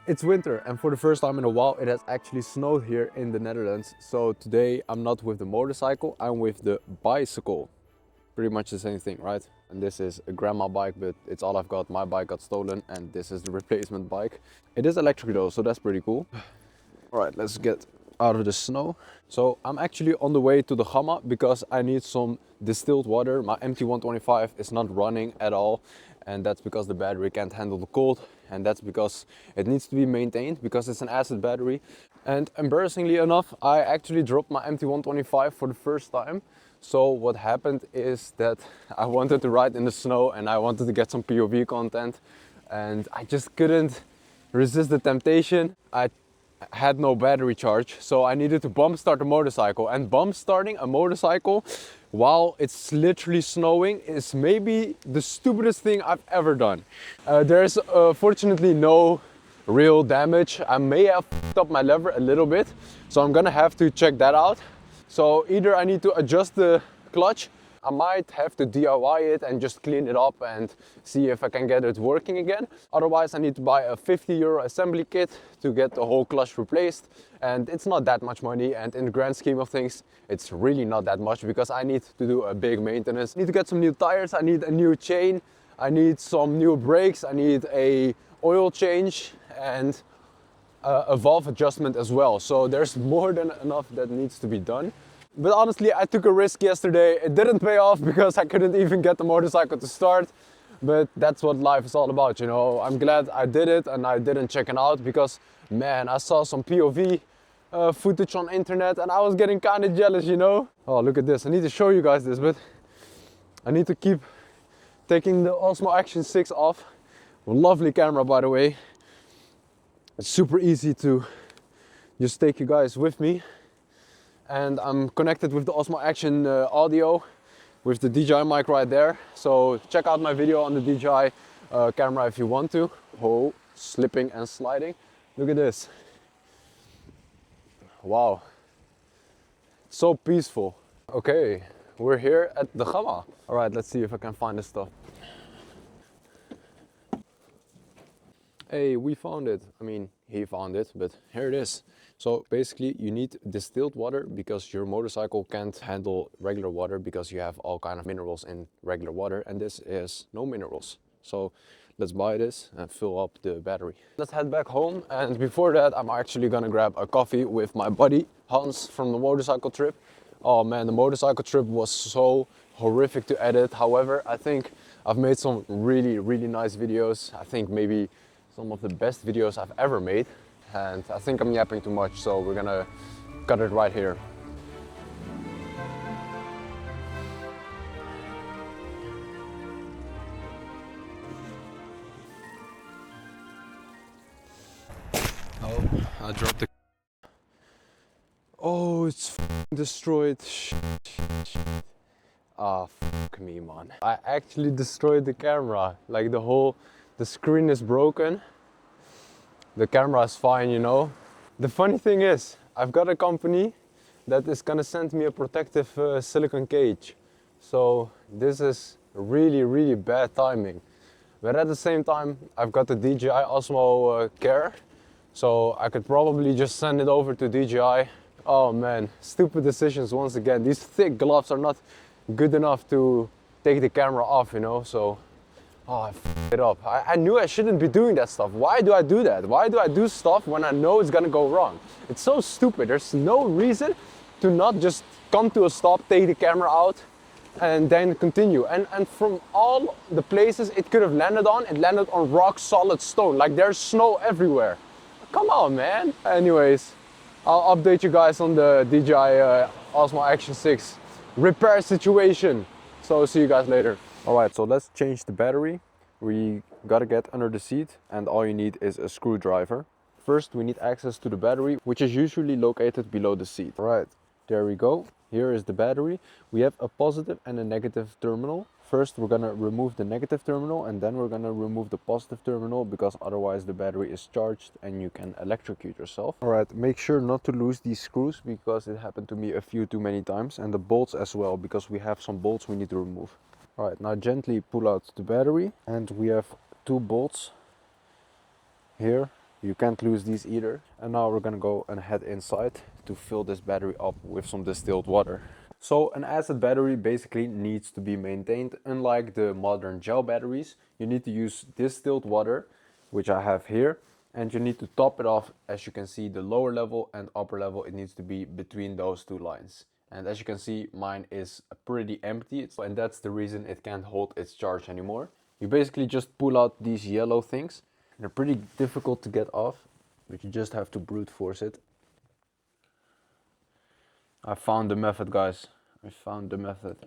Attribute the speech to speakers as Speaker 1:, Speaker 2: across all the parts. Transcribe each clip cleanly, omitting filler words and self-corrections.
Speaker 1: It's winter, and for the first time in a while it has actually snowed here in the Netherlands. So today I'm not with the motorcycle, I'm with the bicycle. Pretty much the same thing, right? And this is a grandma bike, but it's all I've got. My bike got stolen and this is the replacement bike. It is electric though, so that's pretty cool. All right, let's get out of the snow. So I'm actually on the way to the Gamma because I need some distilled water. My MT125 is not running at all, and that's because the battery can't handle the cold, and that's because it needs to be maintained because it's an acid battery. And embarrassingly enough, I actually dropped my MT125 for the first time. So what happened is that I wanted to ride in the snow and I wanted to get some POV content, and I just couldn't resist the temptation. I had no battery charge, so I needed to bump start the motorcycle, and bump starting a motorcycle while it's literally snowing is maybe the stupidest thing I've ever done. There's fortunately no real damage. I may have f***ed up my lever a little bit, so I'm gonna have to check that out. So either I need to adjust the clutch, I might have to DIY it and just clean it up and see if I can get it working again. Otherwise I need to buy a €50 assembly kit to get the whole clutch replaced, and it's not that much money, and in the grand scheme of things it's really not that much because I need to do a big maintenance. I need to get some new tires, I need a new chain, I need some new brakes, I need a oil change and a valve adjustment as well. So there's more than enough that needs to be done. But honestly, I took a risk yesterday. It didn't pay off because I couldn't even get the motorcycle to start. But that's what life is all about, you know. I'm glad I did it and I didn't check it out because, man, I saw some POV footage on internet and I was getting kind of jealous, you know. Oh, look at this. I need to show you guys this, but I need to keep taking the Osmo Action 6 off. Lovely camera, by the way. It's super easy to just take you guys with me. And I'm connected with the Osmo Action audio with the DJI mic right there. So check out my video on the DJI camera if you want to. Oh, slipping and sliding. Look at this. Wow. It's so peaceful. Okay, we're here at the Gamma. All right, let's see if I can find this stuff. Hey, we found it. I mean, he found it, but here it is. So basically you need distilled water because your motorcycle can't handle regular water because you have all kind of minerals in regular water, and this is no minerals. So let's buy this and fill up the battery. Let's head back home, and before that I'm actually gonna grab a coffee with my buddy Hans from the motorcycle trip. Oh man, the motorcycle trip was so horrific to edit. However, I think I've made some really nice videos. I think maybe some of the best videos I've ever made. And I think I'm yapping too much, so we're gonna cut it right here. Oh, I dropped the... Oh, it's destroyed. Ah, fuck me, man. I actually destroyed the camera. Like the screen is broken. The camera is fine, you know. The funny thing is, I've got a company that is gonna send me a protective silicone cage. So this is really bad timing. But at the same time, I've got the DJI Osmo Care. So I could probably just send it over to DJI. Oh man, stupid decisions once again. These thick gloves are not good enough to take the camera off, you know. So oh, I f***ed it up. I knew I shouldn't be doing that stuff. Why do I do that? Why do I do stuff when I know it's gonna go wrong? It's so stupid. There's no reason to not just come to a stop, take the camera out, and then continue. And from all the places it could have landed on, it landed on rock solid stone. Like there's snow everywhere. Come on, man. Anyways, I'll update you guys on the DJI Osmo Action 6 repair situation. So see you guys later. Alright, so let's change the battery. We gotta get under the seat, and all you need is a screwdriver. First we need access to the battery, which is usually located below the seat. Alright, there we go. Here is the battery. We have a positive and a negative terminal. First we're gonna remove the negative terminal, and then we're gonna remove the positive terminal because otherwise the battery is charged and you can electrocute yourself. Alright, make sure not to lose these screws because it happened to me a few too many times, and the bolts as well because we have some bolts we need to remove. Alright, now gently pull out the battery, and we have two bolts here You can't lose these either. And now we're gonna go and head inside to fill this battery up with some distilled water. So an acid battery basically needs to be maintained. Unlike the modern gel batteries, you need to use distilled water, which I have here, and you need to top it off. As you can see, the lower level and upper level, it needs to be between those two lines. And as you can see, mine is pretty empty, and that's the reason it can't hold its charge anymore. You basically just pull out these yellow things. They're pretty difficult to get off, but you just have to brute force it. I found the method, guys. I found the method.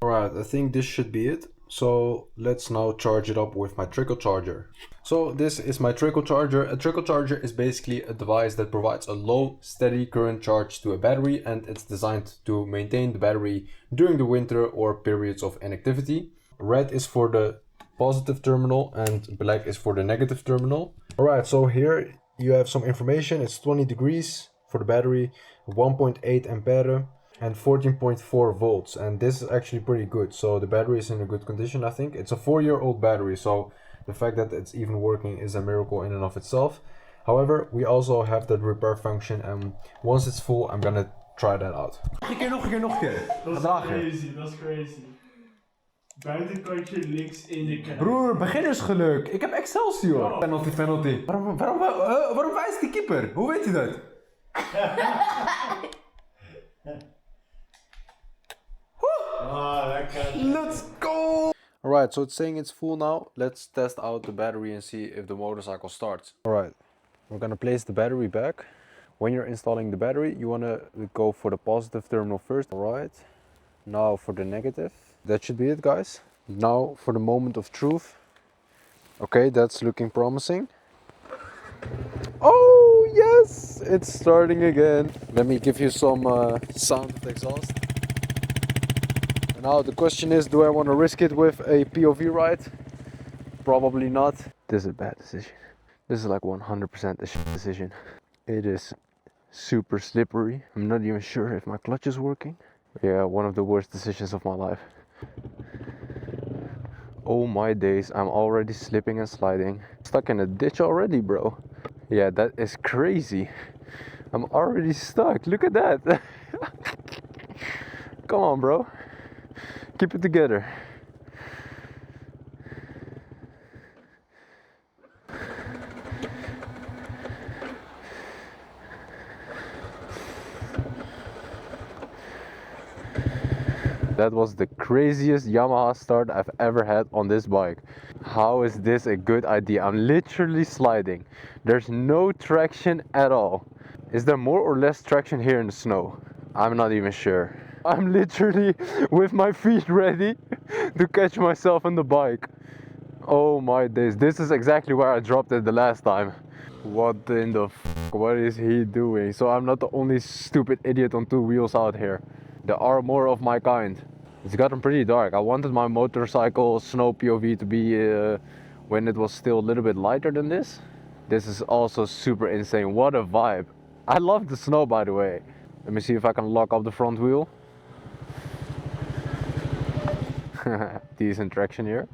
Speaker 1: Alright, I think this should be it. So let's now charge it up with my trickle charger. So this is my trickle charger. A trickle charger is basically a device that provides a low, steady current charge to a battery, and it's designed to maintain the battery during the winter or periods of inactivity. Red is for the positive terminal and black is for the negative terminal. Alright, so here you have some information. It's 20 degrees for the battery, 1.8 ampere and 14.4 volts, and this is actually pretty good. So the battery is in a good condition. I think it's a 4-year-old battery, so the fact that it's even working is a miracle in and of itself. However, we also have the repair function, and once it's full, I'm gonna try that out.
Speaker 2: Nog een keer. Dat is crazy. Buitenkantje links in de kanaal.
Speaker 3: Broer, beginnersgeluk. Ik heb Excelsior. Oh. Penalty. Waarom wijst die keeper? Hoe weet hij dat? Let's go!
Speaker 1: Alright, so it's saying it's full now. Let's test out the battery and see if the motorcycle starts. Alright, we're gonna place the battery back. When you're installing the battery, you wanna go for the positive terminal first. Alright, now for the negative. That should be it, guys. Now for the moment of truth. Okay, that's looking promising. Oh yes, it's starting again. Let me give you some sound of the exhaust. Now the question is, do I want to risk it with a POV ride? Probably not. This is a bad decision. This is like 100% a decision. It is super slippery. I'm not even sure if my clutch is working. Yeah, one of the worst decisions of my life. Oh my days, I'm already slipping and sliding. Stuck in a ditch already, bro. Yeah, that is crazy. I'm already stuck. Look at that. Come on, bro. Keep it together. That was the craziest Yamaha start I've ever had on this bike. How is this a good idea? I'm literally sliding. There's no traction at all. Is there more or less traction here in the snow? I'm not even sure. I'm literally with my feet ready to catch myself on the bike. Oh my days, this is exactly where I dropped it the last time. What in the f***, what is he doing? So I'm not the only stupid idiot on two wheels out here. There are more of my kind. It's gotten pretty dark. I wanted my motorcycle snow POV to be when it was still a little bit lighter than this. This is also super insane. What a vibe. I love the snow, by the way. Let me see if I can lock up the front wheel. Decent traction here.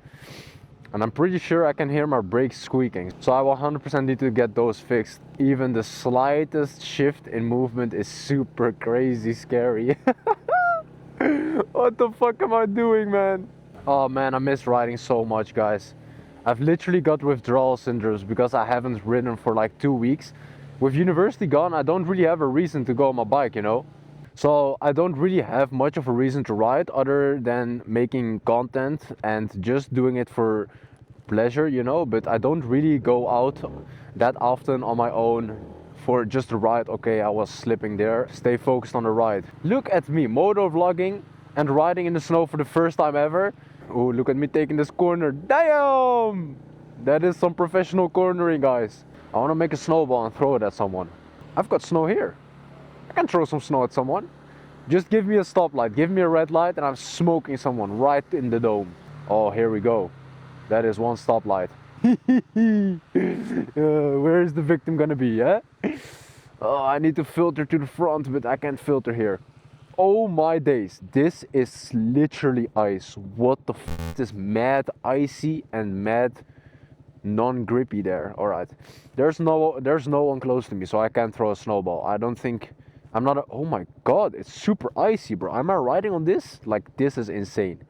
Speaker 1: And I'm pretty sure I can hear my brakes squeaking. So I will 100% need to get those fixed. Even the slightest shift in movement is super crazy scary. What the fuck am I doing, man? Oh man, I miss riding so much, guys. I've literally got withdrawal syndromes because I haven't ridden for like 2 weeks. With university gone, I don't really have a reason to go on my bike, you know? So I don't really have much of a reason to ride other than making content and just doing it for pleasure, you know? But I don't really go out that often on my own for just a ride. Okay, I was slipping there. Stay focused on the ride. Look at me, motor vlogging and riding in the snow for the first time ever. Oh, look at me taking this corner. Damn! That is some professional cornering, guys. I want to make a snowball and throw it at someone. I've got snow here. I can throw some snow at someone. Just give me a stoplight, give me a red light, and I'm smoking someone right in the dome. Oh, here we go. That is one stoplight. Where is the victim gonna be, eh? Oh, I need to filter to the front, but I can't filter here. Oh my days, this is literally ice. What the f***? This is mad icy and mad non-grippy there. All right. There's no one close to me, so I can't throw a snowball. I don't think I'm not. Oh my God, it's super icy, bro. Am I riding on this? Like this is insane.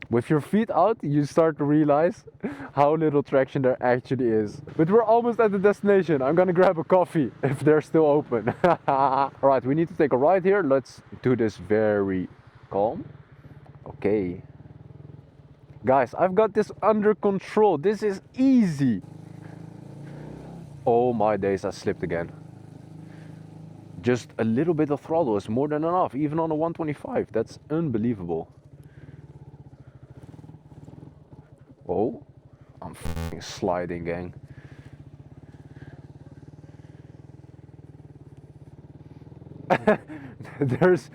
Speaker 1: With your feet out, you start to realize how little traction there actually is. But we're almost at the destination. I'm gonna grab a coffee if they're still open. All right, we need to take a ride here. Let's do this very calm. Okay. Guys, I've got this under control. This is easy. Oh my days, I slipped again. Just a little bit of throttle is more than enough, even on a 125. That's unbelievable. Oh, I'm f***ing sliding, gang. There's...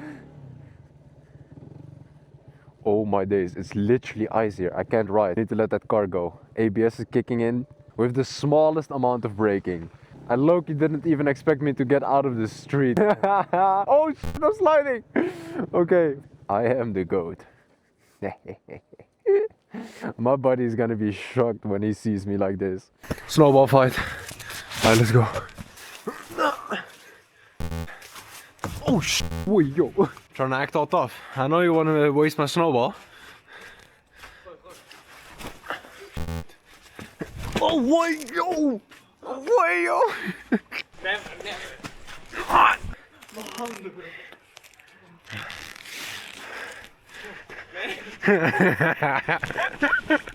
Speaker 1: Oh my days, it's literally ice here. I can't ride. I need to let that car go. ABS is kicking in with the smallest amount of braking. And Loki didn't even expect me to get out of the street. Oh shit, I'm sliding! Okay, I am the GOAT. My buddy is gonna be shocked when he sees me like this. Snowball fight. Alright, let's go. Oh shit, wait, yo. Trying to act all tough. I know you want to waste my snowball. Oh, wait, yo! Wait, yo! Never.